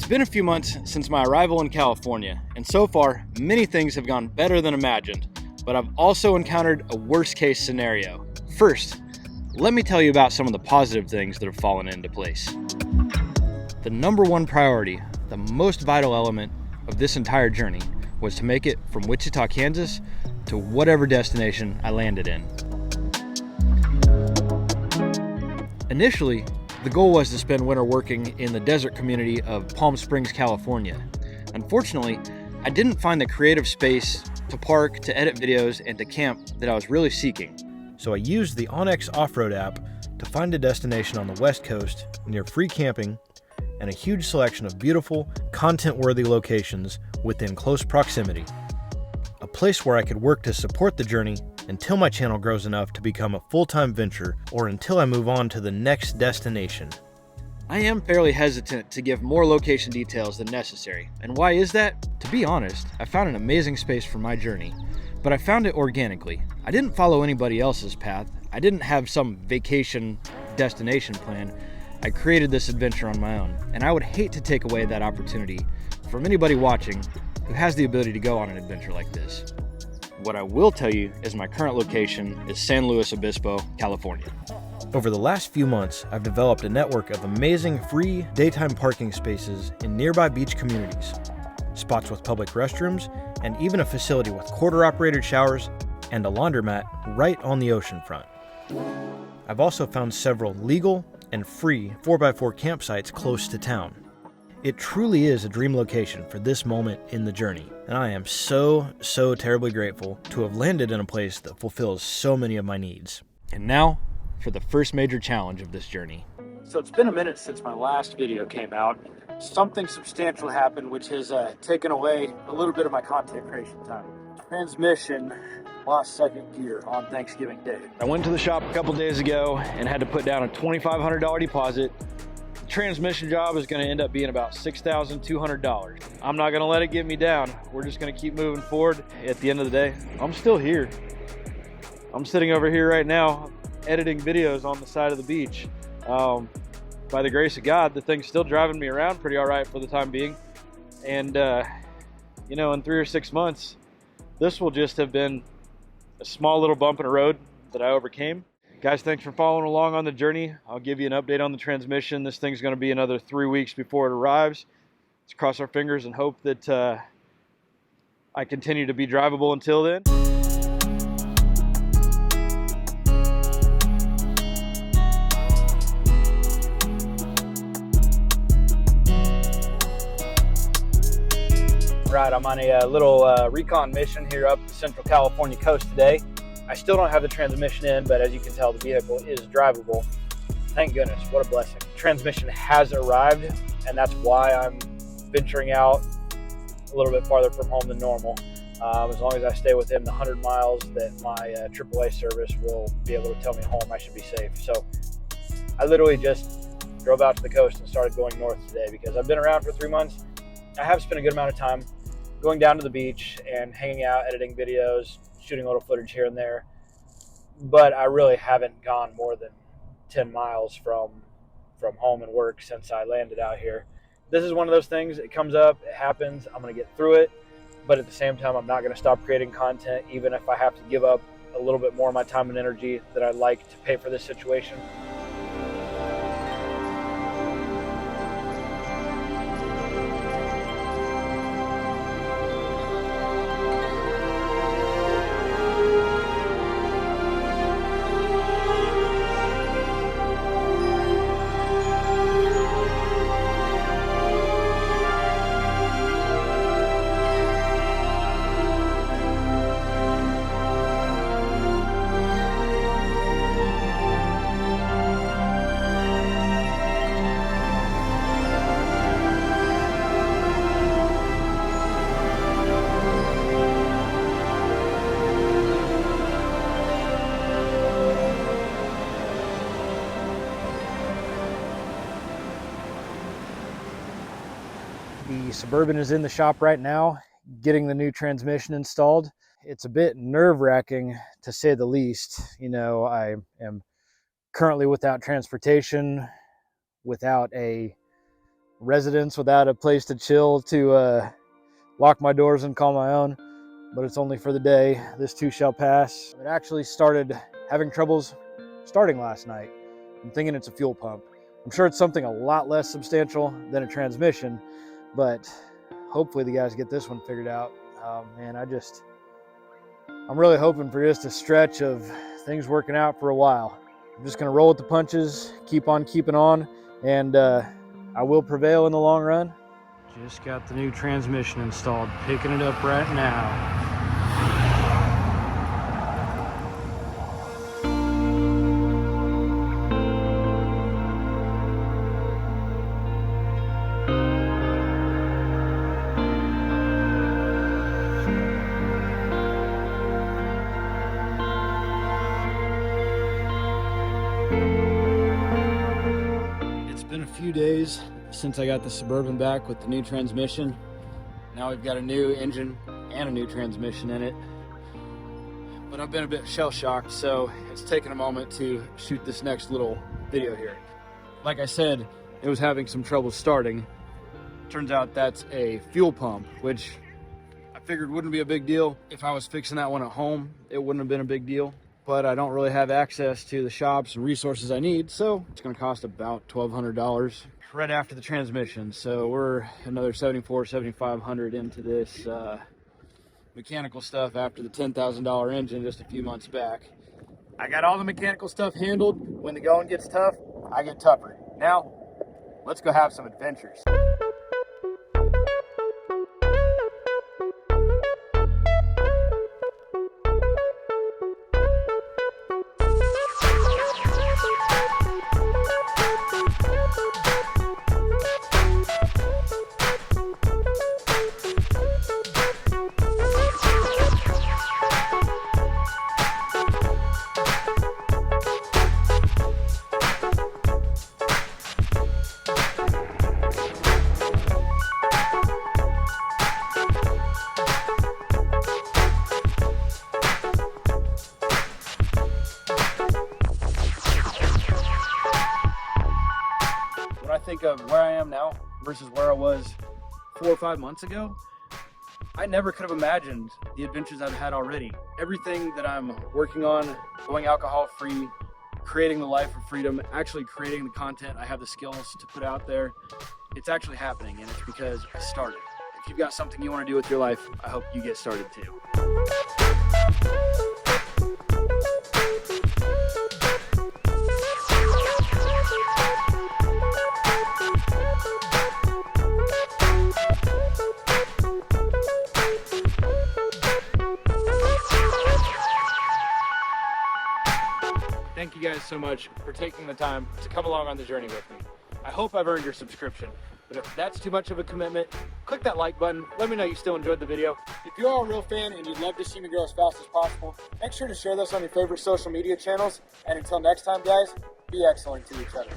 It's been a few months since my arrival in California, and so far, many things have gone better than imagined, but I've also encountered a worst-case scenario. First, let me tell you about some of the positive things that have fallen into place. The number one priority, the most vital element of this entire journey, was to make it from Wichita, Kansas, to whatever destination I landed in. Initially, the goal was to spend winter working in the desert community of Palm Springs, California. Unfortunately, I didn't find the creative space to park, to edit videos, and to camp that I was really seeking. So I used the Onyx off-road app to find a destination on the West Coast near free camping and a huge selection of beautiful, content-worthy locations within close proximity. A place where I could work to support the journey until my channel grows enough to become a full-time venture or until I move on to the next destination. I am fairly hesitant to give more location details than necessary. And why is that? To be honest, I found an amazing space for my journey, but I found it organically. I didn't follow anybody else's path. I didn't have some vacation destination plan. I created this adventure on my own, and I would hate to take away that opportunity from anybody watching who has the ability to go on an adventure like this. What I will tell you is my current location is San Luis Obispo, California. Over the last few months, I've developed a network of amazing free daytime parking spaces in nearby beach communities, spots with public restrooms, and even a facility with quarter-operated showers and a laundromat right on the ocean front. I've also found several legal and free 4x4 campsites close to town. It truly is a dream location for this moment in the journey, and I am so terribly grateful to have landed in a place that fulfills so many of my needs. And now, for the first major challenge of this journey. So it's been a minute since my last video came out. Something substantial happened which has taken away a little bit of my content creation time. Transmission lost second gear on Thanksgiving Day. I went to the shop a couple days ago and had to put down a $2,500 deposit. The transmission job is going to end up being about $6,200. I'm not going to let it get me down. We're just going to keep moving forward. At the end of the day, I'm still here. I'm sitting over here right now editing videos on the side of the beach. By the grace of God, the thing's still driving me around pretty all right for the time being. And, you know, in 3 or 6 months, this will just have been a small little bump in the road that I overcame. Guys, thanks for following along on the journey. I'll give you an update on the transmission. This thing's going to be another 3 weeks before it arrives. Let's cross our fingers and hope that I continue to be drivable until then. Right, I'm on a little recon mission here up the Central California coast today. I still don't have the transmission in, but as you can tell, the vehicle is drivable. Thank goodness, what a blessing. Transmission has arrived, and that's why I'm venturing out a little bit farther from home than normal. As long as I stay within the 100 miles that my AAA service will be able to tell me home, I should be safe. So I literally just drove out to the coast and started going north today because I've been around for 3 months. I have spent a good amount of time going down to the beach and hanging out, editing videos, shooting a little footage here and there. But I really haven't gone more than 10 miles from home and work since I landed out here. This is one of those things, it comes up, it happens, I'm gonna get through it. But at the same time, I'm not gonna stop creating content, even if I have to give up a little bit more of my time and energy that I'd like to pay for this situation. The Suburban is in the shop right now, getting the new transmission installed. It's a bit nerve-wracking, to say the least. You know, I am currently without transportation, without a residence without a place to chill, to lock my doors and call my own. But it's only for the day. This too shall pass. It actually started having troubles starting last night. I'm thinking it's a fuel pump. I'm sure it's something a lot less substantial than a transmission, but hopefully the guys get this one figured out. Man, I'm really hoping for just a stretch of things working out for a while. I'm just gonna roll with the punches, keep on keeping on, and I will prevail in the long run. Just got the new transmission installed, picking it up right now. It's been a few days since I got the Suburban back with the new transmission. Now we've got a new engine and a new transmission in it. But I've been a bit shell-shocked, so it's taken a moment to shoot this next little video here. Like I said, it was having some trouble starting. Turns out that's a fuel pump, which I figured wouldn't be a big deal. If I was fixing that one at home, it wouldn't have been a big deal. But I don't really have access to the shops and resources I need, so it's gonna cost about $1,200 right after the transmission. So we're another $7,500 into this mechanical stuff after the $10,000 engine just a few months back. I got all the mechanical stuff handled. When the going gets tough, I get tougher. Now, let's go have some adventures. Think of where I am now versus where I was 4 or 5 months ago, I never could have imagined the adventures I've had already. Everything that I'm working on, going alcohol free, creating the life of freedom, actually creating the content I have the skills to put out there, it's actually happening, and it's because I started. If you've got something you want to do with your life, I hope you get started too. Thank you guys so much for taking the time to come along on the journey with me. I hope I've earned your subscription, but if that's too much of a commitment, click that like button. Let me know you still enjoyed the video. If you are a real fan and you'd love to see me grow as fast as possible, make sure to share this on your favorite social media channels. And until next time, guys, be excellent to each other.